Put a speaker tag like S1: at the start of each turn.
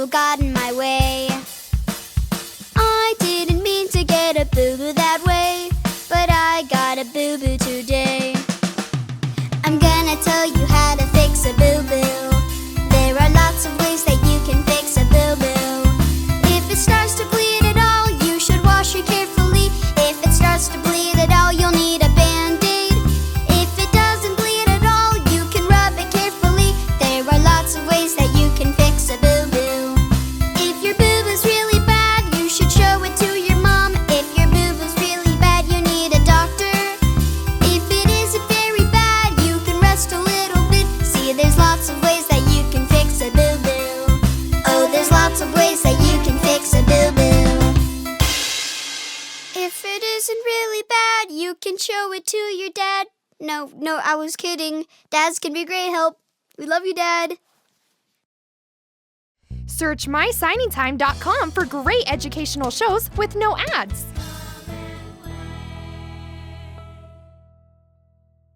S1: boo-boo got in my way. I didn't mean to get a boo-boo that way, but I got a boo-boo today. I'm gonna tell you how to fix a boo-boo. There are lots of ways that you can fix a boo-boo. If it starts to bleed at all, you should wash it carefully. If it starts to bleed at all, you'll need a Band-Aid. If it doesn't bleed at all, you can rub it carefully. There are lots of ways that you can fix a boo-boo. If your boo-boo's really bad, you should show it to your mom. If your boo-boo's really bad, you need a doctor. If it isn't very bad, you can rest a little bit. See, there's lots of ways that you can fix a boo-boo. Oh, there's lots of ways that you can fix a boo-boo. If it isn't really bad, you can show it to your dad. No, I was kidding. Dads can be great help. We love you, Dad.
S2: Search mysigningtime.com for great educational shows with no ads.